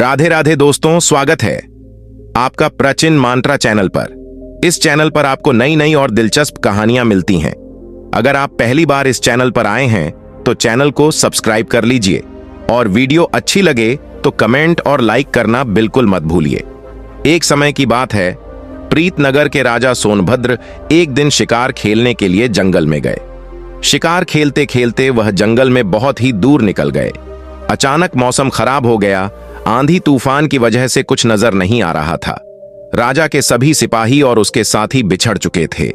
राधे राधे दोस्तों, स्वागत है आपका प्राचीन मंत्रा चैनल पर। इस चैनल पर आपको नई नई और दिलचस्प कहानियां मिलती हैं। अगर आप पहली बार इस चैनल पर आए हैं तो चैनल को सब्सक्राइब कर लीजिए और वीडियो अच्छी लगे तो कमेंट और लाइक करना बिल्कुल मत भूलिए। एक समय की बात है, प्रीतनगर के राजा सोनभद्र एक दिन शिकार खेलने के लिए जंगल में गए। शिकार खेलते खेलते वह जंगल में बहुत ही दूर निकल गए। अचानक मौसम खराब हो गया। आंधी तूफान की वजह से कुछ नजर नहीं आ रहा था। राजा के सभी सिपाही और उसके साथी बिछड़ चुके थे।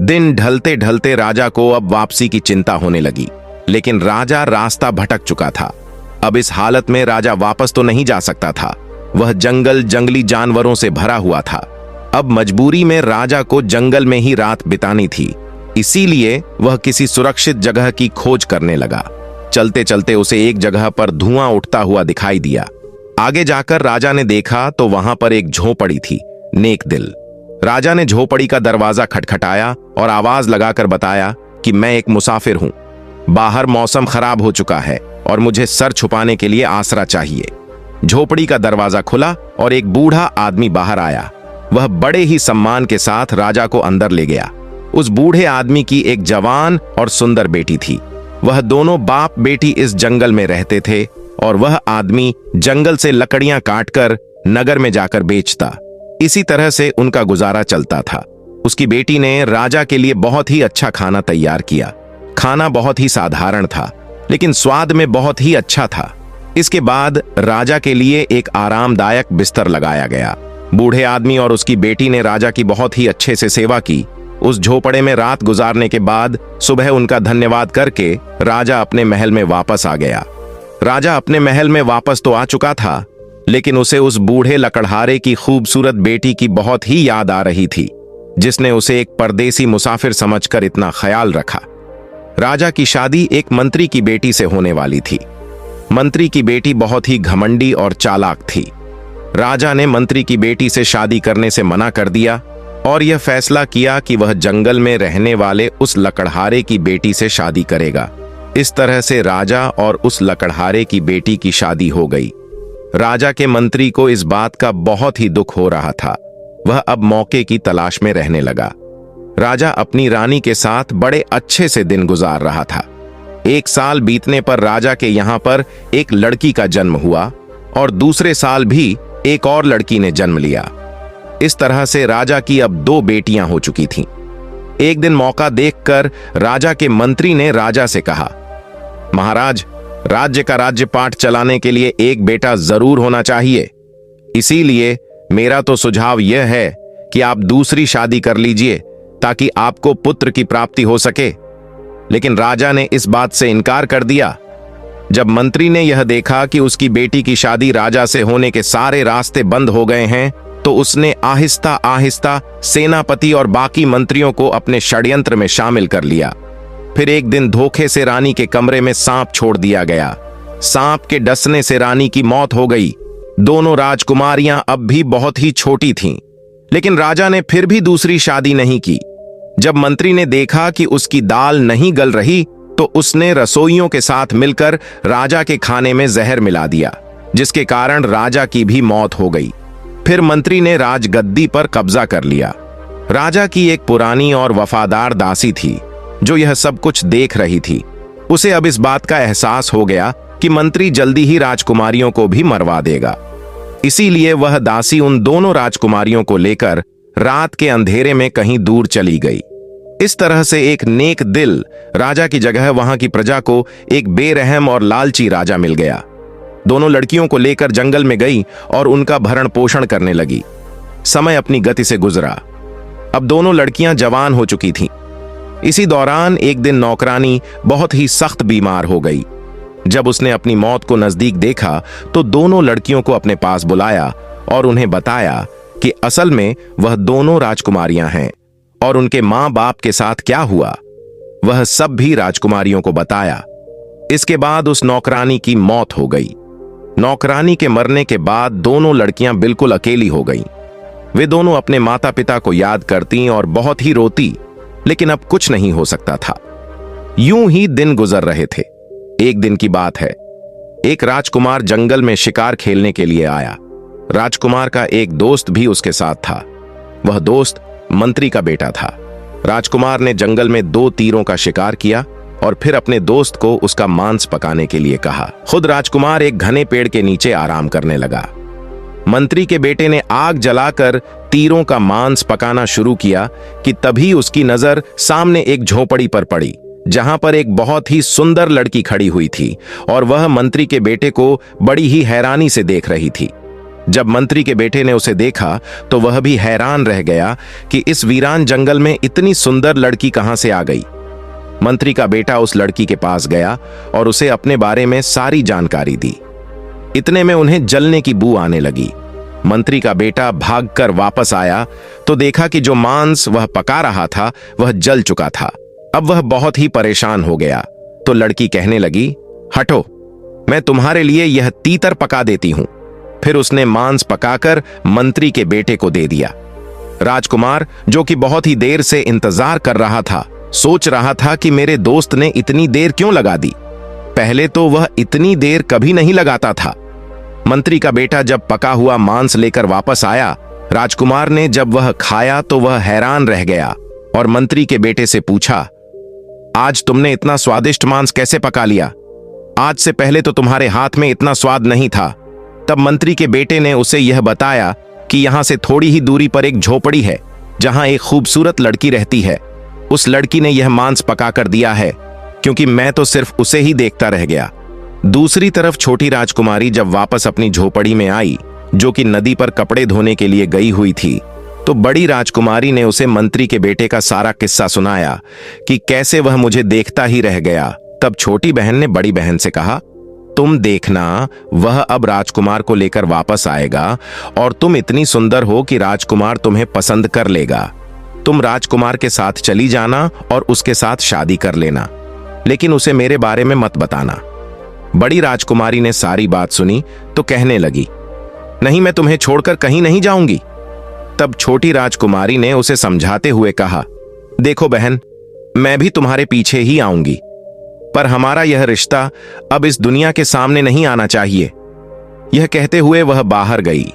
दिन ढलते ढलते राजा को अब वापसी की चिंता होने लगी, लेकिन राजा रास्ता भटक चुका था। अब इस हालत में राजा वापस तो नहीं जा सकता था। वह जंगल जंगली जानवरों से भरा हुआ था। अब मजबूरी में राजा को जंगल में ही रात बितानी थी, इसीलिए वह किसी सुरक्षित जगह की खोज करने लगा। चलते चलते उसे एक जगह पर धुआं उठता हुआ दिखाई दिया। आगे जाकर राजा ने देखा तो वहां पर एक झोपड़ी थी, नेक दिल। राजा ने झोपड़ी का दरवाजा खटखटाया और आवाज लगाकर बताया कि मैं एक मुसाफिर हूं। बाहर मौसम खराब हो चुका है और मुझे सर छुपाने के लिए आसरा चाहिए। झोपड़ी का दरवाजा खुला और एक बूढ़ा आदमी बाहर आया। वह बड़े ही सम्मान के साथ राजा को अंदर ले गया। उस बूढ़े आदमी की एक जवान और सुंदर बेटी थी। वह दोनों बाप बेटी इस जंगल में रहते थे और वह आदमी जंगल से लकड़ियां काटकर नगर में जाकर बेचता। इसी तरह से उनका गुजारा चलता था। उसकी बेटी ने राजा के लिए बहुत ही अच्छा खाना तैयार किया। खाना बहुत ही साधारण था, लेकिन स्वाद में बहुत ही अच्छा था। इसके बाद राजा के लिए एक आरामदायक बिस्तर लगाया गया। बूढ़े आदमी और उसकी बेटी ने राजा की बहुत ही अच्छे से सेवा की। उस झोपड़े में रात गुजारने के बाद सुबह उनका धन्यवाद करके राजा अपने महल में वापस आ गया। राजा अपने महल में वापस तो आ चुका था, लेकिन उसे उस बूढ़े लकड़हारे की खूबसूरत बेटी की बहुत ही याद आ रही थी, जिसने उसे एक परदेसी मुसाफिर समझकर इतना ख्याल रखा। राजा की शादी एक मंत्री की बेटी से होने वाली थी। मंत्री की बेटी बहुत ही घमंडी और चालाक थी। राजा ने मंत्री की बेटी से शादी करने से मना कर दिया और यह फैसला किया कि वह जंगल में रहने वाले उस लकड़हारे की बेटी से शादी करेगा। इस तरह से राजा और उस लकड़हारे की बेटी की शादी हो गई। राजा के मंत्री को इस बात का बहुत ही दुख हो रहा था। वह अब मौके की तलाश में रहने लगा। राजा अपनी रानी के साथ बड़े अच्छे से दिन गुजार रहा था। एक साल बीतने पर राजा के यहाँ पर एक लड़की का जन्म हुआ और दूसरे साल भी एक और लड़की ने जन्म लिया। इस तरह से राजा की अब 2 बेटियां हो चुकी थीं। एक दिन मौका देखकर राजा के मंत्री ने राजा से कहा, महाराज, राज्य का राज्यपाठ चलाने के लिए एक बेटा जरूर होना चाहिए। इसीलिए मेरा तो सुझाव यह है कि आप दूसरी शादी कर लीजिए ताकि आपको पुत्र की प्राप्ति हो सके। लेकिन राजा ने इस बात से इनकार कर दिया। जब मंत्री ने यह देखा कि उसकी बेटी की शादी राजा से होने के सारे रास्ते बंद हो गए हैं, तो उसने आहिस्ता आहिस्ता सेनापति और बाकी मंत्रियों को अपने षड्यंत्र में शामिल कर लिया। फिर एक दिन धोखे से रानी के कमरे में सांप छोड़ दिया गया। सांप के डसने से रानी की मौत हो गई। दोनों राजकुमारियां अब भी बहुत ही छोटी थीं, लेकिन राजा ने फिर भी दूसरी शादी नहीं की। जब मंत्री ने देखा कि उसकी दाल नहीं गल रही, तो उसने रसोइयों के साथ मिलकर राजा के खाने में जहर मिला दिया, जिसके कारण राजा की भी मौत हो गई। फिर मंत्री ने राजगद्दी पर कब्जा कर लिया। राजा की एक पुरानी और वफादार दासी थी जो यह सब कुछ देख रही थी। उसे अब इस बात का एहसास हो गया कि मंत्री जल्दी ही राजकुमारियों को भी मरवा देगा। इसीलिए वह दासी उन दोनों राजकुमारियों को लेकर रात के अंधेरे में कहीं दूर चली गई। इस तरह से एक नेक दिल राजा की जगह वहां की प्रजा को एक बेरहम और लालची राजा मिल गया। दोनों लड़कियों को लेकर जंगल में गई और उनका भरण पोषण करने लगी। समय अपनी गति से गुजरा। अब दोनों लड़कियां जवान हो चुकी थीं। इसी दौरान एक दिन नौकरानी बहुत ही सख्त बीमार हो गई। जब उसने अपनी मौत को नजदीक देखा तो दोनों लड़कियों को अपने पास बुलाया और उन्हें बताया कि असल में वह दोनों राजकुमारियां हैं और उनके मां बाप के साथ क्या हुआ, वह सब भी राजकुमारियों को बताया। इसके बाद उस नौकरानी की मौत हो गई। नौकरानी के मरने के बाद दोनों लड़कियां बिल्कुल अकेली हो गईं। वे दोनों अपने माता पिता को याद करती और बहुत ही रोती, लेकिन अब कुछ नहीं हो सकता था। यूं ही दिन गुजर रहे थे। एक दिन की बात है, एक राजकुमार जंगल में शिकार खेलने के लिए आया। राजकुमार का एक दोस्त भी उसके साथ था। वह दोस्त मंत्री का बेटा था। राजकुमार ने जंगल में 2 तीरों का शिकार किया और फिर अपने दोस्त को उसका मांस पकाने के लिए कहा। खुद राजकुमार एक घने पेड़ के नीचे आराम करने लगा। मंत्री के बेटे ने आग जलाकर तीरों का मांस पकाना शुरू किया कि तभी उसकी नजर सामने एक झोपड़ी पर पड़ी, जहां पर एक बहुत ही सुंदर लड़की खड़ी हुई थी और वह मंत्री के बेटे को बड़ी ही हैरानी से देख रही थी। जब मंत्री के बेटे ने उसे देखा तो वह भी हैरान रह गया कि इस वीरान जंगल में इतनी सुंदर लड़की कहां से आ गई। मंत्री का बेटा उस लड़की के पास गया और उसे अपने बारे में सारी जानकारी दी। इतने में उन्हें जलने की बू आने लगी। मंत्री का बेटा भागकर वापस आया तो देखा कि जो मांस वह पका रहा था वह जल चुका था। अब वह बहुत ही परेशान हो गया तो लड़की कहने लगी, हटो, मैं तुम्हारे लिए यह तीतर पका देती हूं। फिर उसने मांस पकाकर मंत्री के बेटे को दे दिया। राजकुमार, जो कि बहुत ही देर से इंतजार कर रहा था, सोच रहा था कि मेरे दोस्त ने इतनी देर क्यों लगा दी। पहले तो वह इतनी देर कभी नहीं लगाता था। मंत्री का बेटा जब पका हुआ मांस लेकर वापस आया, राजकुमार ने जब वह खाया तो वह हैरान रह गया और मंत्री के बेटे से पूछा, आज तुमने इतना स्वादिष्ट मांस कैसे पका लिया? आज से पहले तो तुम्हारे हाथ में इतना स्वाद नहीं था। तब मंत्री के बेटे ने उसे यह बताया कि यहां से थोड़ी ही दूरी पर एक झोपड़ी है जहां एक खूबसूरत लड़की रहती है। उस लड़की ने यह मांस पकाकर दिया है, क्योंकि मैं तो सिर्फ उसे ही देखता रह गया। दूसरी तरफ छोटी राजकुमारी जब वापस अपनी झोपड़ी में आई, जो कि नदी पर कपड़े धोने के लिए गई हुई थी, तो बड़ी राजकुमारी ने उसे मंत्री के बेटे का सारा किस्सा सुनाया कि कैसे वह मुझे देखता ही रह गया। तब छोटी बहन ने बड़ी बहन से कहा, तुम देखना, वह अब राजकुमार को लेकर वापस आएगा और तुम इतनी सुंदर हो कि राजकुमार तुम्हें पसंद कर लेगा। तुम राजकुमार के साथ चली जाना और उसके साथ शादी कर लेना, लेकिन उसे मेरे बारे में मत बताना। बड़ी राजकुमारी ने सारी बात सुनी तो कहने लगी, नहीं, मैं तुम्हें छोड़कर कहीं नहीं जाऊंगी। तब छोटी राजकुमारी ने उसे समझाते हुए कहा, देखो बहन, मैं भी तुम्हारे पीछे ही आऊंगी, पर हमारा यह रिश्ता अब इस दुनिया के सामने नहीं आना चाहिए। यह कहते हुए वह बाहर गई।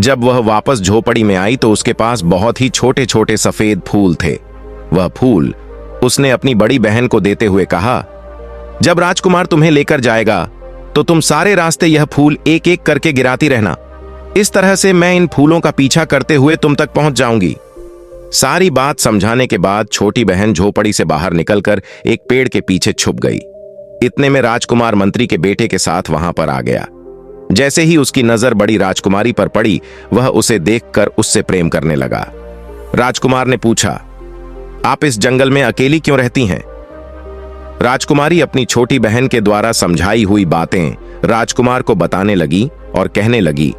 जब वह वापस झोपड़ी में आई तो उसके पास बहुत ही छोटे छोटे सफेद फूल थे। वह फूल उसने अपनी बड़ी बहन को देते हुए कहा, जब राजकुमार तुम्हें लेकर जाएगा तो तुम सारे रास्ते यह फूल एक एक करके गिराती रहना। इस तरह से मैं इन फूलों का पीछा करते हुए तुम तक पहुंच जाऊंगी। सारी बात समझाने के बाद छोटी बहन झोपड़ी से बाहर निकलकर एक पेड़ के पीछे छुप गई। इतने में राजकुमार मंत्री के बेटे के साथ वहां पर आ गया। जैसे ही उसकी नजर बड़ी राजकुमारी पर पड़ी, वह उसे देखकर उससे प्रेम करने लगा। राजकुमार ने पूछा, आप इस जंगल में अकेली क्यों रहती हैं? राजकुमारी अपनी छोटी बहन के द्वारा समझाई हुई बातें राजकुमार को बताने लगी और कहने लगी,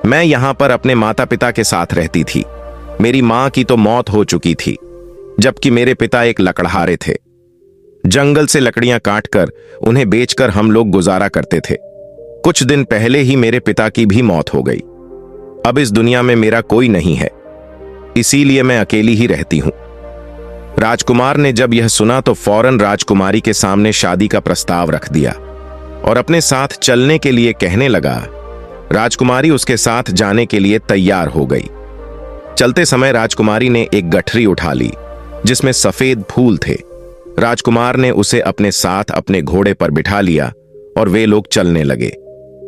मैं यहां पर अपने माता पिता के साथ रहती थी। मेरी मां की तो मौत हो चुकी थी, जबकि मेरे पिता एक लकड़हारे थे। जंगल से लकड़ियां काटकर उन्हें बेचकर हम लोग गुजारा करते थे। कुछ दिन पहले ही मेरे पिता की भी मौत हो गई। अब इस दुनिया में मेरा कोई नहीं है, इसीलिए मैं अकेली ही रहती हूं। राजकुमार ने जब यह सुना तो फौरन राजकुमारी के सामने शादी का प्रस्ताव रख दिया और अपने साथ चलने के लिए कहने लगा। राजकुमारी उसके साथ जाने के लिए तैयार हो गई। चलते समय राजकुमारी ने एक गठरी उठा ली जिसमें सफेद फूल थे। राजकुमार ने उसे अपने साथ अपने घोड़े पर बिठा लिया और वे लोग चलने लगे।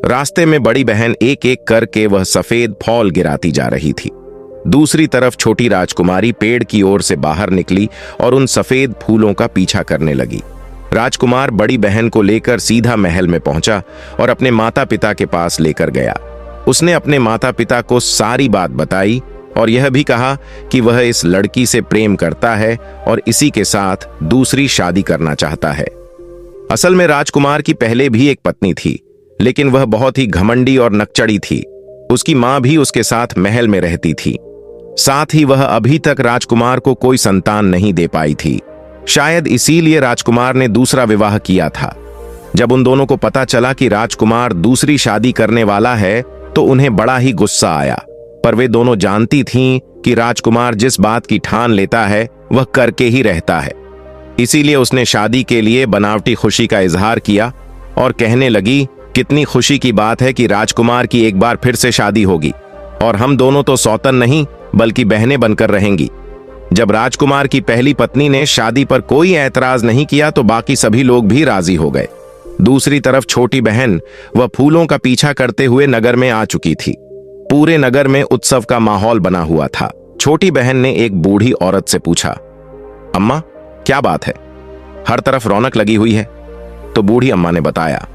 रास्ते में बड़ी बहन एक एक करके वह सफेद फूल गिराती जा रही थी। दूसरी तरफ छोटी राजकुमारी पेड़ की ओर से बाहर निकली और उन सफेद फूलों का पीछा करने लगी। राजकुमार बड़ी बहन को लेकर सीधा महल में पहुंचा और अपने माता पिता के पास लेकर गया। उसने अपने माता पिता को सारी बात बताई और यह भी कहा कि वह इस लड़की से प्रेम करता है और इसी के साथ दूसरी शादी करना चाहता है। असल में राजकुमार की पहले भी एक पत्नी थी, लेकिन वह बहुत ही घमंडी और नकचड़ी थी। उसकी मां भी उसके साथ महल में रहती थी। साथ ही वह अभी तक राजकुमार को कोई संतान नहीं दे पाई थी। शायद इसीलिए राजकुमार ने दूसरा विवाह किया था। जब उन दोनों को पता चला कि राजकुमार दूसरी शादी करने वाला है तो उन्हें बड़ा ही गुस्सा आया, पर वे दोनों जानती थीं कि राजकुमार जिस बात की ठान लेता है वह करके ही रहता है। इसीलिए उसने शादी के लिए बनावटी खुशी का इजहार किया और कहने लगी, कितनी खुशी की बात है कि राजकुमार की एक बार फिर से शादी होगी और हम दोनों तो सौतन नहीं बल्कि बहनें बनकर रहेंगी। जब राजकुमार की पहली पत्नी ने शादी पर कोई ऐतराज नहीं किया तो बाकी सभी लोग भी राजी हो गए। दूसरी तरफ छोटी बहन वह फूलों का पीछा करते हुए नगर में आ चुकी थी। पूरे नगर में उत्सव का माहौल बना हुआ था। छोटी बहन ने एक बूढ़ी औरत से पूछा, अम्मा क्या बात है, हर तरफ रौनक लगी हुई है। तो बूढ़ी अम्मा ने बताया,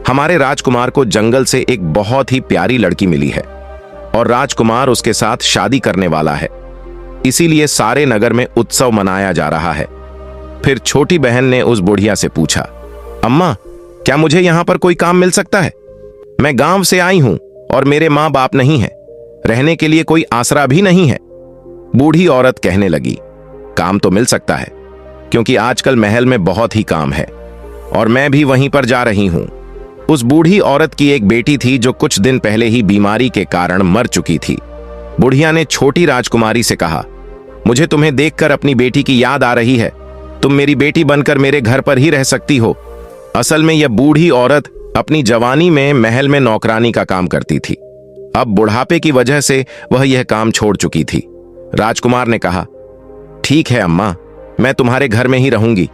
हमारे राजकुमार को जंगल से एक बहुत ही प्यारी लड़की मिली है और राजकुमार उसके साथ शादी करने वाला है, इसीलिए सारे नगर में उत्सव मनाया जा रहा है। फिर छोटी बहन ने उस बुढ़िया से पूछा, अम्मा क्या मुझे यहां पर कोई काम मिल सकता है? मैं गांव से आई हूं और मेरे मां बाप नहीं है, रहने के लिए कोई आसरा भी नहीं है। बूढ़ी औरत कहने लगी, काम तो मिल सकता है क्योंकि आजकल महल में बहुत ही काम है और मैं भी वहीं पर जा रही हूं। उस बूढ़ी औरत की एक बेटी थी जो कुछ दिन पहले ही बीमारी के कारण मर चुकी थी। बुढ़िया ने छोटी राजकुमारी से कहा, मुझे तुम्हें देखकर अपनी बेटी की याद आ रही है, तुम मेरी बेटी बनकर मेरे घर पर ही रह सकती हो। असल में यह बूढ़ी औरत अपनी जवानी में महल में नौकरानी का काम करती थी। अब बुढ़ापे की वजह से वह यह काम छोड़ चुकी थी। राजकुमार ने कहा, ठीक है अम्मा, मैं तुम्हारे घर में ही रहूंगी,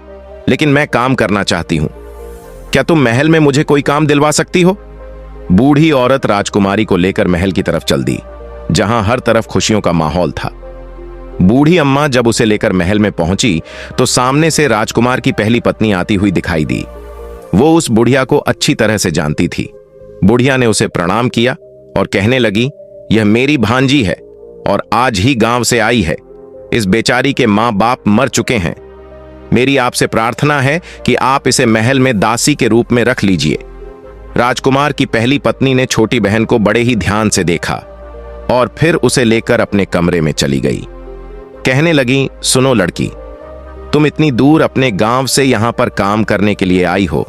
लेकिन मैं काम करना चाहती हूं। क्या तुम महल में मुझे कोई काम दिलवा सकती हो? बूढ़ी औरत राजकुमारी को लेकर महल की तरफ चल दी, जहां हर तरफ खुशियों का माहौल था। बूढ़ी अम्मा जब उसे लेकर महल में पहुंची तो सामने से राजकुमार की पहली पत्नी आती हुई दिखाई दी। वो उस बुढ़िया को अच्छी तरह से जानती थी। बुढ़िया ने उसे प्रणाम किया और कहने लगी, यह मेरी भांजी है और आज ही गांव से आई है। इस बेचारी के मां बाप मर चुके हैं। मेरी आपसे प्रार्थना है कि आप इसे महल में दासी के रूप में रख लीजिए। राजकुमार की पहली पत्नी ने छोटी बहन को बड़े ही ध्यान से देखा और फिर उसे लेकर अपने कमरे में चली गई। कहने लगी, सुनो लड़की, तुम इतनी दूर अपने गांव से यहां पर काम करने के लिए आई हो।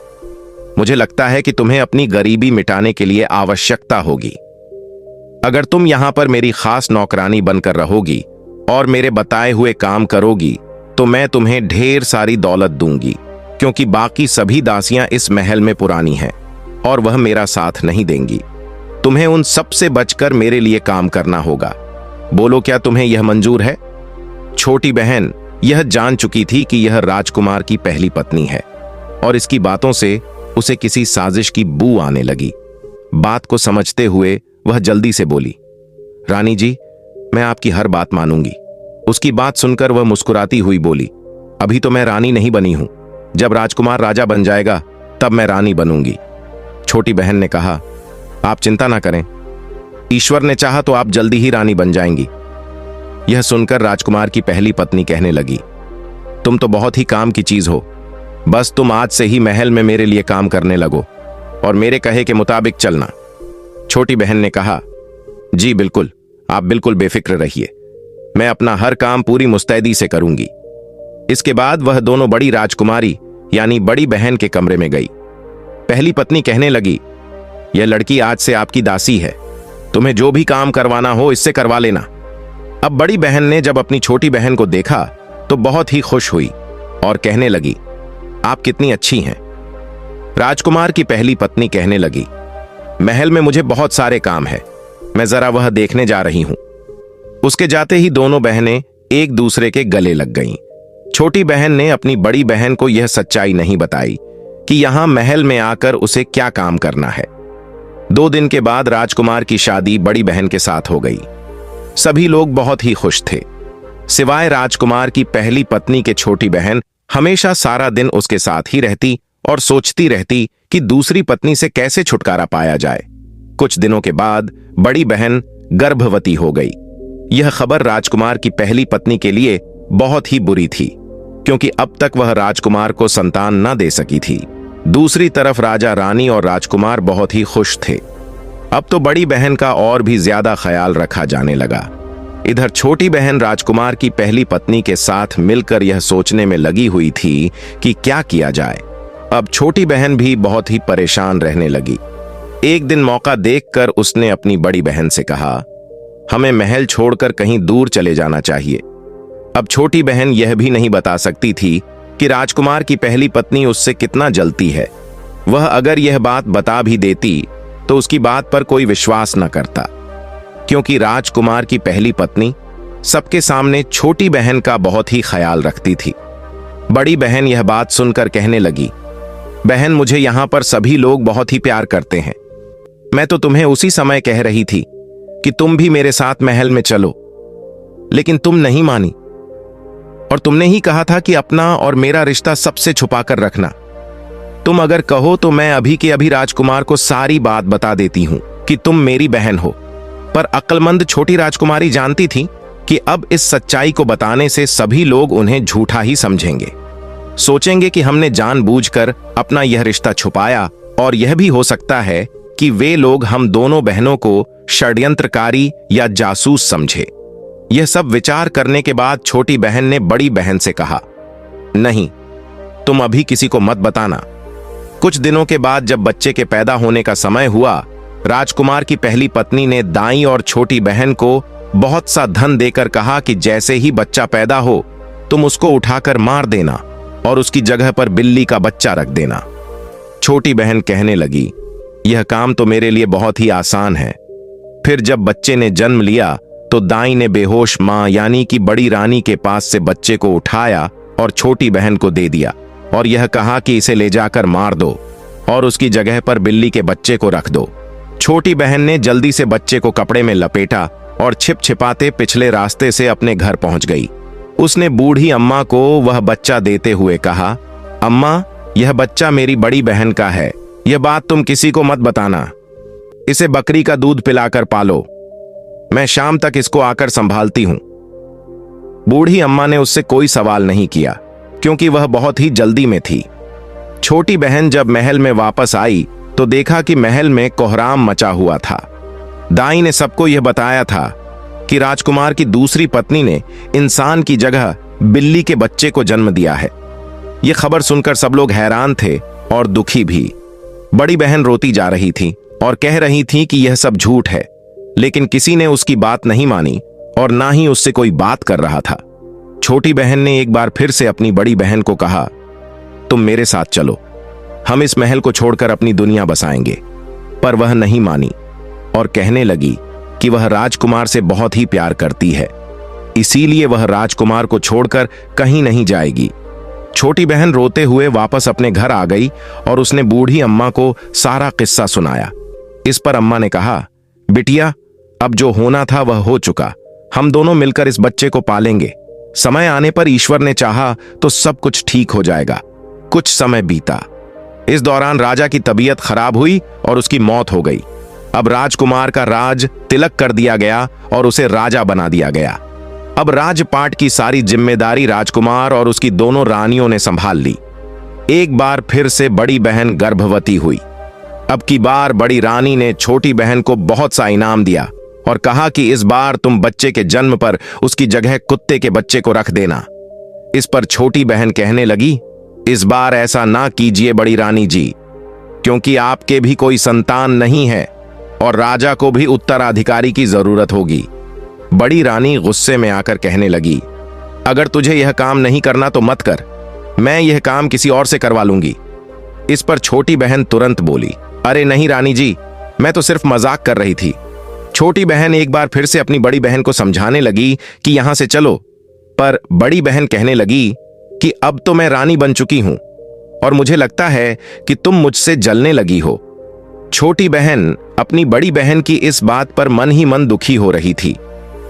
मुझे लगता है कि तुम्हें अपनी गरीबी मिटाने के लिए आवश्यकता होगी। अगर तुम यहां पर मेरी खास नौकरानी बनकर रहोगी और मेरे बताए हुए काम करोगी तो मैं तुम्हें ढेर सारी दौलत दूंगी, क्योंकि बाकी सभी दासियां इस महल में पुरानी हैं और वह मेरा साथ नहीं देंगी। तुम्हें उन सब से बचकर मेरे लिए काम करना होगा। बोलो, क्या तुम्हें यह मंजूर है? छोटी बहन यह जान चुकी थी कि यह राजकुमार की पहली पत्नी है और इसकी बातों से उसे किसी साजिश की बू आने लगी। बात को समझते हुए वह जल्दी से बोली, रानी जी, मैं आपकी हर बात मानूंगी। उसकी बात सुनकर वह मुस्कुराती हुई बोली, अभी तो मैं रानी नहीं बनी हूं, जब राजकुमार राजा बन जाएगा तब मैं रानी बनूंगी। छोटी बहन ने कहा, आप चिंता ना करें, ईश्वर ने चाहा तो आप जल्दी ही रानी बन जाएंगी। यह सुनकर राजकुमार की पहली पत्नी कहने लगी, तुम तो बहुत ही काम की चीज हो, बस तुम आज से ही महल में मेरे लिए काम करने लगो और मेरे कहे के मुताबिक चलना। छोटी बहन ने कहा, जी बिल्कुल, आप बिल्कुल बेफिक्र रहिए, मैं अपना हर काम पूरी मुस्तैदी से करूंगी। इसके बाद वह दोनों बड़ी राजकुमारी यानी बड़ी बहन के कमरे में गई। पहली पत्नी कहने लगी, यह लड़की आज से आपकी दासी है, तुम्हें जो भी काम करवाना हो इससे करवा लेना। अब बड़ी बहन ने जब अपनी छोटी बहन को देखा तो बहुत ही खुश हुई और कहने लगी, आप कितनी अच्छी हैं। राजकुमार की पहली पत्नी कहने लगी, महल में मुझे बहुत सारे काम है, मैं जरा वह देखने जा रही हूं। उसके जाते ही दोनों बहनें एक दूसरे के गले लग गईं। छोटी बहन ने अपनी बड़ी बहन को यह सच्चाई नहीं बताई कि यहां महल में आकर उसे क्या काम करना है। 2 दिन के बाद राजकुमार की शादी बड़ी बहन के साथ हो गई। सभी लोग बहुत ही खुश थे, सिवाय राजकुमार की पहली पत्नी के। छोटी बहन हमेशा सारा दिन उसके साथ ही रहती और सोचती रहती कि दूसरी पत्नी से कैसे छुटकारा पाया जाए। कुछ दिनों के बाद बड़ी बहन गर्भवती हो गई। यह खबर राजकुमार की पहली पत्नी के लिए बहुत ही बुरी थी, क्योंकि अब तक वह राजकुमार को संतान न दे सकी थी। दूसरी तरफ राजा रानी और राजकुमार बहुत ही खुश थे। अब तो बड़ी बहन का और भी ज्यादा ख्याल रखा जाने लगा। इधर छोटी बहन राजकुमार की पहली पत्नी के साथ मिलकर यह सोचने में लगी हुई थी कि क्या किया जाए। अब छोटी बहन भी बहुत ही परेशान रहने लगी। एक दिन मौका देखकर उसने अपनी बड़ी बहन से कहा, हमें महल छोड़कर कहीं दूर चले जाना चाहिए। अब छोटी बहन यह भी नहीं बता सकती थी कि राजकुमार की पहली पत्नी उससे कितना जलती है। वह अगर यह बात बता भी देती तो उसकी बात पर कोई विश्वास न करता, क्योंकि राजकुमार की पहली पत्नी सबके सामने छोटी बहन का बहुत ही ख्याल रखती थी। बड़ी बहन यह बात सुनकर कहने लगी, बहन, मुझे यहां पर सभी लोग बहुत ही प्यार करते हैं। मैं तो तुम्हें उसी समय कह रही थी कि तुम भी मेरे साथ महल में चलो, लेकिन तुम नहीं मानी, और तुमने ही कहा था कि अपना और मेरा रिश्ता सबसे छुपा कर रखना। तुम अगर कहो तो मैं अभी के अभी राजकुमार को सारी बात बता देती हूं कि तुम मेरी बहन हो। पर अक्लमंद छोटी राजकुमारी जानती थी कि अब इस सच्चाई को बताने से सभी लोग उन्हें झूठा ही समझेंगे, सोचेंगे कि हमने जानबूझकर अपना यह रिश्ता छुपाया, और यह भी हो सकता है कि वे लोग हम दोनों बहनों को षड्यंत्रकारी या जासूस समझे। यह सब विचार करने के बाद छोटी बहन ने बड़ी बहन से कहा, नहीं, तुम अभी किसी को मत बताना। कुछ दिनों के बाद जब बच्चे के पैदा होने का समय हुआ, राजकुमार की पहली पत्नी ने दाई और छोटी बहन को बहुत सा धन देकर कहा कि जैसे ही बच्चा पैदा हो तुम उसको उठाकर मार देना और उसकी जगह पर बिल्ली का बच्चा रख देना। छोटी बहन कहने लगी, यह काम तो मेरे लिए बहुत ही आसान है। फिर जब बच्चे ने जन्म लिया तो दाई ने बेहोश मां यानी कि बड़ी रानी के पास से बच्चे को उठाया और छोटी बहन को दे दिया, और यह कहा कि इसे ले जाकर मार दो और उसकी जगह पर बिल्ली के बच्चे को रख दो। छोटी बहन ने जल्दी से बच्चे को कपड़े में लपेटा और छिप छिपाते पिछले रास्ते से अपने घर पहुंच गई। उसने बूढ़ी अम्मा को वह बच्चा देते हुए कहा, अम्मा, यह बच्चा मेरी बड़ी बहन का है, यह बात तुम किसी को मत बताना। इसे बकरी का दूध पिलाकर पालो, मैं शाम तक इसको आकर संभालती हूं। बूढ़ी अम्मा ने उससे कोई सवाल नहीं किया, क्योंकि वह बहुत ही जल्दी में थी। छोटी बहन जब महल में वापस आई तो देखा कि महल में कोहराम मचा हुआ था। दाई ने सबको यह बताया था कि राजकुमार की दूसरी पत्नी ने इंसान की जगह बिल्ली के बच्चे को जन्म दिया है। यह खबर सुनकर सब लोग हैरान थे और दुखी भी। बड़ी बहन रोती जा रही थी और कह रही थी कि यह सब झूठ है, लेकिन किसी ने उसकी बात नहीं मानी और ना ही उससे कोई बात कर रहा था। छोटी बहन ने एक बार फिर से अपनी बड़ी बहन को कहा, तुम मेरे साथ चलो, हम इस महल को छोड़कर अपनी दुनिया बसाएंगे। पर वह नहीं मानी और कहने लगी कि वह राजकुमार से बहुत ही प्यार करती है, इसीलिए वह राजकुमार को छोड़कर कहीं नहीं जाएगी। छोटी बहन रोते हुए वापस अपने घर आ गई और उसने बूढ़ी अम्मा को सारा किस्सा सुनाया। इस पर अम्मा ने कहा, बिटिया, अब जो होना था वह हो चुका, हम दोनों मिलकर इस बच्चे को पालेंगे। समय आने पर ईश्वर ने चाहा तो सब कुछ ठीक हो जाएगा। कुछ समय बीता। इस दौरान राजा की तबीयत खराब हुई और उसकी मौत हो गई। अब राजकुमार का राज तिलक कर दिया गया और उसे राजा बना दिया गया। अब राजपाट की सारी जिम्मेदारी राजकुमार और उसकी दोनों रानियों ने संभाल ली। एक बार फिर से बड़ी बहन गर्भवती हुई। अब की बार बड़ी रानी ने छोटी बहन को बहुत सा इनाम दिया और कहा कि इस बार तुम बच्चे के जन्म पर उसकी जगह कुत्ते के बच्चे को रख देना। इस पर छोटी बहन कहने लगी, इस बार ऐसा ना कीजिए बड़ी रानी जी, क्योंकि आपके भी कोई संतान नहीं है और राजा को भी उत्तराधिकारी की जरूरत होगी। बड़ी रानी गुस्से में आकर कहने लगी, अगर तुझे यह काम नहीं करना तो मत कर, मैं यह काम किसी और से करवा लूंगी। इस पर छोटी बहन तुरंत बोली, अरे नहीं रानी जी, मैं तो सिर्फ मजाक कर रही थी। छोटी बहन एक बार फिर से अपनी बड़ी बहन को समझाने लगी कि यहां से चलो, पर बड़ी बहन कहने लगी कि अब तो मैं रानी बन चुकी हूं और मुझे लगता है कि तुम मुझसे जलने लगी हो। छोटी बहन अपनी बड़ी बहन की इस बात पर मन ही मन दुखी हो रही थी।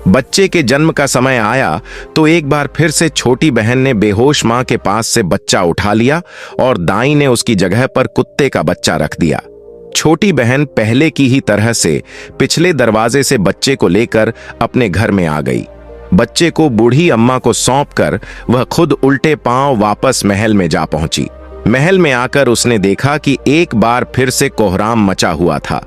बच्चे के जन्म का समय आया तो एक बार फिर से छोटी बहन ने बेहोश मां के पास से बच्चा उठा लिया और दाई ने उसकी जगह पर कुत्ते का बच्चा रख दिया। छोटी बहन पहले की ही तरह से पिछले दरवाजे से बच्चे को लेकर अपने घर में आ गई। बच्चे को बूढ़ी अम्मा को सौंपकर वह खुद उल्टे पांव वापस महल में जा पहुंची। महल में आकर उसने देखा कि एक बार फिर से कोहराम मचा हुआ था।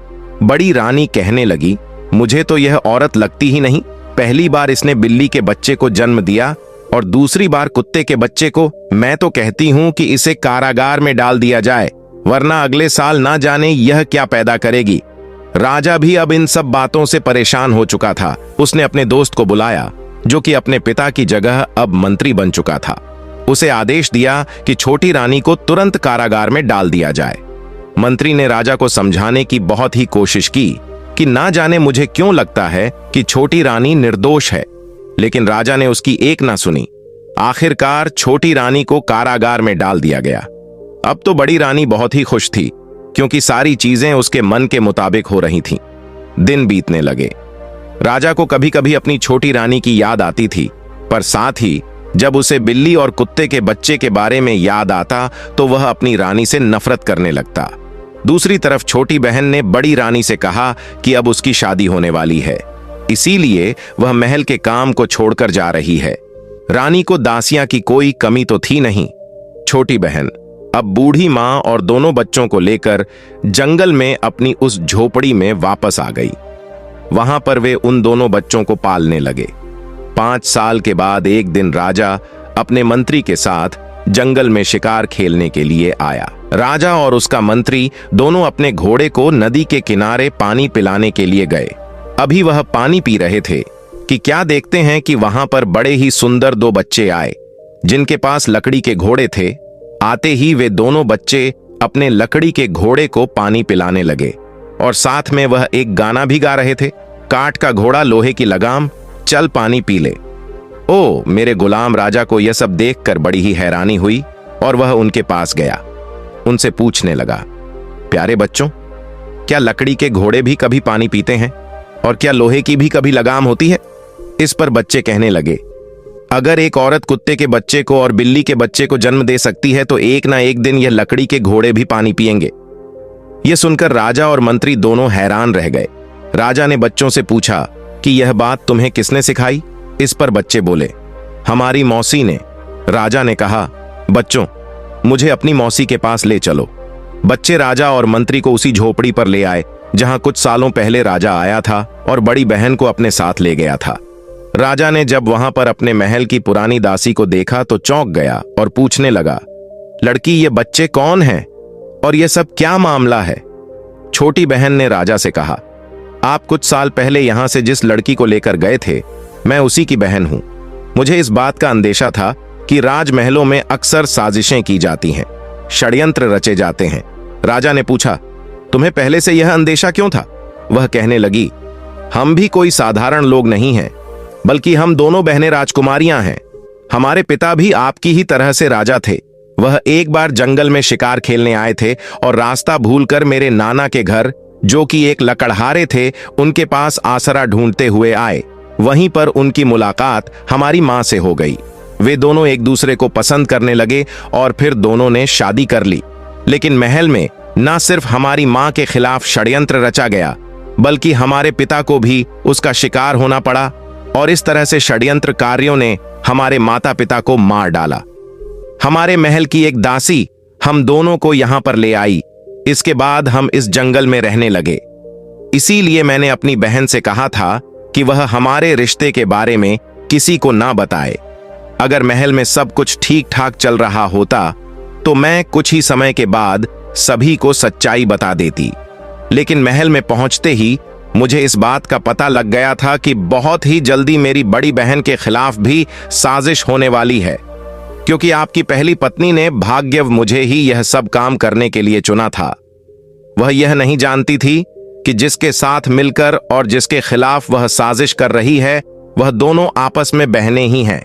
बड़ी रानी कहने लगी, मुझे तो यह औरत लगती ही नहीं। पहली बार इसने बिल्ली के बच्चे को जन्म दिया और दूसरी बार कुत्ते के बच्चे को। मैं तो कहती हूं कि इसे कारागार में डाल दिया जाए, वरना अगले साल ना जाने यह क्या पैदा करेगी। राजा भी अब इन सब बातों से परेशान हो चुका था। उसने अपने दोस्त को बुलाया, जो कि अपने पिता की जगह अब मंत्री बन चुका था। उसे आदेश दिया कि छोटी रानी को तुरंत कारागार में डाल दिया जाए। मंत्री ने राजा को समझाने की बहुत ही कोशिश की कि ना जाने मुझे क्यों लगता है कि छोटी रानी निर्दोष है, लेकिन राजा ने उसकी एक ना सुनी। आखिरकार छोटी रानी को कारागार में डाल दिया गया। अब तो बड़ी रानी बहुत ही खुश थी, क्योंकि सारी चीजें उसके मन के मुताबिक हो रही थीं। दिन बीतने लगे। राजा को कभी कभी अपनी छोटी रानी की याद आती थी, पर साथ ही जब उसे बिल्ली और कुत्ते के बच्चे के बारे में याद आता तो वह अपनी रानी से नफरत करने लगता। दूसरी तरफ छोटी बहन ने बड़ी रानी से कहा कि अब उसकी शादी होने वाली है, इसीलिए वह महल के काम को छोड़कर जा रही है। रानी को दासियां की कोई कमी तो थी नहीं। छोटी बहन अब बूढ़ी मां और दोनों बच्चों को लेकर जंगल में अपनी उस झोपड़ी में वापस आ गई। वहां पर वे उन दोनों बच्चों को पालने लगे। 5 साल के बाद एक दिन राजा अपने मंत्री के साथ जंगल में शिकार खेलने के लिए आया। राजा और उसका मंत्री दोनों अपने घोड़े को नदी के किनारे पानी पिलाने के लिए गए। अभी वह पानी पी रहे थे कि क्या देखते हैं कि वहां पर बड़े ही सुंदर 2 बच्चे आए, जिनके पास लकड़ी के घोड़े थे। आते ही वे दोनों बच्चे अपने लकड़ी के घोड़े को पानी पिलाने लगे और साथ में वह एक गाना भी गा रहे थे, काठ का घोड़ा लोहे की लगाम, चल पानी पी ले। ओ मेरे गुलाम राजा को यह सब देखकर बड़ी ही हैरानी हुई और वह उनके पास गया। उनसे पूछने लगा, प्यारे बच्चों, क्या लकड़ी के घोड़े भी कभी पानी पीते हैं और क्या लोहे की भी कभी लगाम होती है? इस पर बच्चे कहने लगे, अगर एक औरत कुत्ते के बच्चे को और बिल्ली के बच्चे को जन्म दे सकती है तो एक ना एक दिन यह लकड़ी के घोड़े भी पानी पिएंगे। यह सुनकर राजा और मंत्री दोनों हैरान रह गए। राजा ने बच्चों से पूछा कि यह बात तुम्हें किसने सिखाई? इस पर बच्चे बोले, हमारी मौसी ने। राजा ने कहा, बच्चों, मुझे अपनी मौसी के पास ले चलो। बच्चे राजा और मंत्री को उसी झोपड़ी पर ले आए जहां कुछ सालों पहले राजा आया था और बड़ी बहन को अपने साथ ले गया था। राजा ने जब वहां पर अपने महल की पुरानी दासी को देखा तो चौंक गया और पूछने लगा, लड़की, ये बच्चे कौन हैं और यह सब क्या मामला है? छोटी बहन ने राजा से कहा, आप कुछ साल पहले यहां से जिस लड़की को लेकर गए थे, मैं उसी की बहन हूं। मुझे इस बात का अंदेशा था कि राजमहलों में अक्सर साजिशें की जाती हैं, षड्यंत्र रचे जाते हैं। राजा ने पूछा, तुम्हें पहले से यह अंदेशा क्यों था? वह कहने लगी, हम भी कोई साधारण लोग नहीं हैं, बल्कि हम दोनों बहनें राजकुमारियां हैं। हमारे पिता भी आपकी ही तरह से राजा थे। वह एक बार जंगल में शिकार खेलने आए थे और रास्ता भूलकर मेरे नाना के घर, जो कि एक लकड़हारे थे, उनके पास आसरा ढूंढते हुए आए। वहीं पर उनकी मुलाकात हमारी मां से हो गई। वे दोनों एक दूसरे को पसंद करने लगे और फिर दोनों ने शादी कर ली। लेकिन महल में न सिर्फ हमारी मां के खिलाफ षड्यंत्र रचा गया, बल्कि हमारे पिता को भी उसका शिकार होना पड़ा और इस तरह से षड्यंत्रकारियों ने हमारे माता पिता को मार डाला। हमारे महल की एक दासी हम दोनों को यहां पर ले आई। इसके बाद हम इस जंगल में रहने लगे। इसीलिए मैंने अपनी बहन से कहा था कि वह हमारे रिश्ते के बारे में किसी को ना बताए। अगर महल में सब कुछ ठीक ठाक चल रहा होता तो मैं कुछ ही समय के बाद सभी को सच्चाई बता देती। लेकिन महल में पहुंचते ही मुझे इस बात का पता लग गया था कि बहुत ही जल्दी मेरी बड़ी बहन के खिलाफ भी साजिश होने वाली है, क्योंकि आपकी पहली पत्नी ने भाग्यव मुझे ही यह सब काम करने के लिए चुना था। वह यह नहीं जानती थी कि जिसके साथ मिलकर और जिसके खिलाफ वह साजिश कर रही है, वह दोनों आपस में बहनें ही हैं।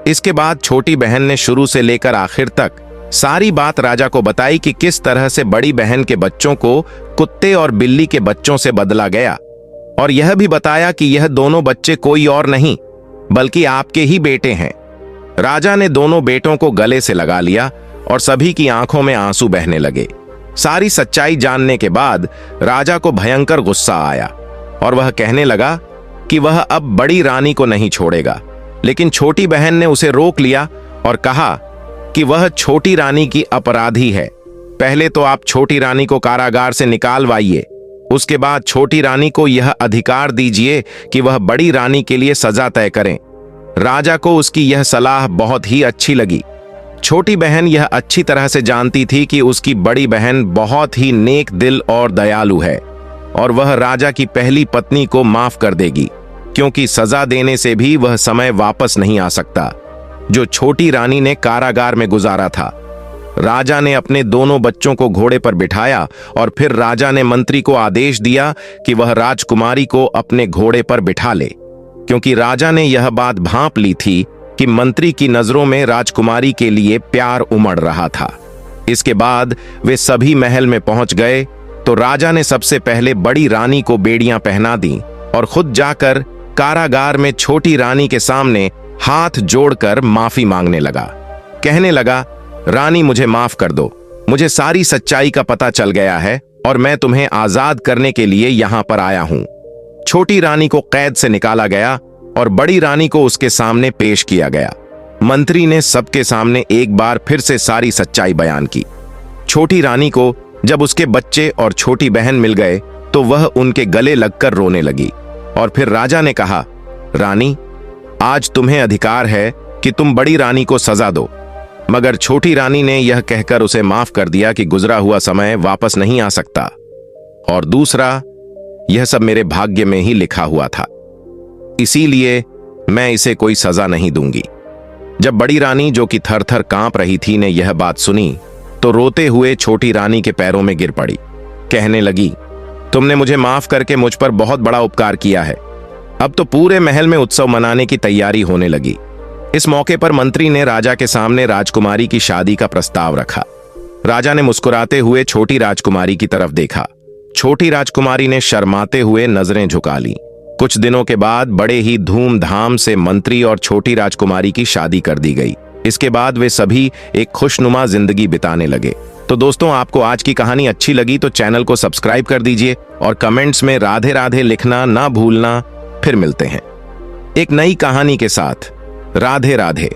इसके बाद छोटी बहन ने शुरू से लेकर आखिर तक सारी बात राजा को बताई कि किस तरह से बड़ी बहन के बच्चों को कुत्ते और बिल्ली के बच्चों से बदला गया, और यह भी बताया कि यह दोनों बच्चे कोई और नहीं बल्कि आपके ही बेटे हैं। राजा ने दोनों बेटों को गले से लगा लिया और सभी की आंखों में आंसू बहने लगे। सारी सच्चाई जानने के बाद राजा को भयंकर गुस्सा आया और वह कहने लगा कि वह अब बड़ी रानी को नहीं छोड़ेगा। लेकिन छोटी बहन ने उसे रोक लिया और कहा कि वह छोटी रानी की अपराधी है। पहले तो आप छोटी रानी को कारागार से निकालवाइए, उसके बाद छोटी रानी को यह अधिकार दीजिए कि वह बड़ी रानी के लिए सजा तय करें। राजा को उसकी यह सलाह बहुत ही अच्छी लगी। छोटी बहन यह अच्छी तरह से जानती थी कि उसकी बड़ी बहन बहुत ही नेक दिल और दयालु है और वह राजा की पहली पत्नी को माफ कर देगी, क्योंकि सजा देने से भी वह समय वापस नहीं आ सकता जो छोटी रानी ने कारागार में गुजारा था। राजा ने अपने दोनों बच्चों को घोड़े पर बिठाया और फिर राजा ने मंत्री को आदेश दिया कि वह राजकुमारी को अपने घोड़े पर बिठा ले, क्योंकि राजा ने यह बात भांप ली थी कि मंत्री की नजरों में राजकुमारी के लिए प्यार उमड़ रहा था। इसके बाद वे सभी महल में पहुंच गए तो राजा ने सबसे पहले बड़ी रानी को बेड़ियां पहना दी और खुद जाकर कारागार में छोटी रानी के सामने हाथ जोड़कर माफी मांगने लगा। कहने लगा, रानी मुझे माफ कर दो, मुझे सारी सच्चाई का पता चल गया है और मैं तुम्हें आजाद करने के लिए यहां पर आया हूं। छोटी रानी को कैद से निकाला गया और बड़ी रानी को उसके सामने पेश किया गया। मंत्री ने सबके सामने एक बार फिर से सारी सच्चाई बयान की। छोटी रानी को जब उसके बच्चे और छोटी बहन मिल गए तो वह उनके गले लगकर रोने लगी और फिर राजा ने कहा, रानी, आज तुम्हें अधिकार है कि तुम बड़ी रानी को सजा दो। मगर छोटी रानी ने यह कहकर उसे माफ कर दिया कि गुजरा हुआ समय वापस नहीं आ सकता और दूसरा, यह सब मेरे भाग्य में ही लिखा हुआ था, इसीलिए मैं इसे कोई सजा नहीं दूंगी। जब बड़ी रानी, जो कि थर थर कांप रही थी, ने यह बात सुनी तो रोते हुए छोटी रानी के पैरों में गिर पड़ी। कहने लगी, तुमने मुझे माफ करके मुझ पर बहुत बड़ा उपकार किया है। अब तो पूरे महल में उत्सव मनाने की तैयारी होने लगी। इस मौके पर मंत्री ने राजा के सामने राजकुमारी की शादी का प्रस्ताव रखा। राजा ने मुस्कुराते हुए छोटी राजकुमारी की तरफ देखा। छोटी राजकुमारी ने शर्माते हुए नजरें झुका ली। कुछ दिनों के बाद बड़े ही धूमधाम से मंत्री और छोटी राजकुमारी की शादी कर दी गई। इसके बाद वे सभी एक खुशनुमा जिंदगी बिताने लगे। तो दोस्तों, आपको आज की कहानी अच्छी लगी तो चैनल को सब्सक्राइब कर दीजिए और कमेंट्स में राधे राधे लिखना ना भूलना। फिर मिलते हैं एक नई कहानी के साथ। राधे राधे।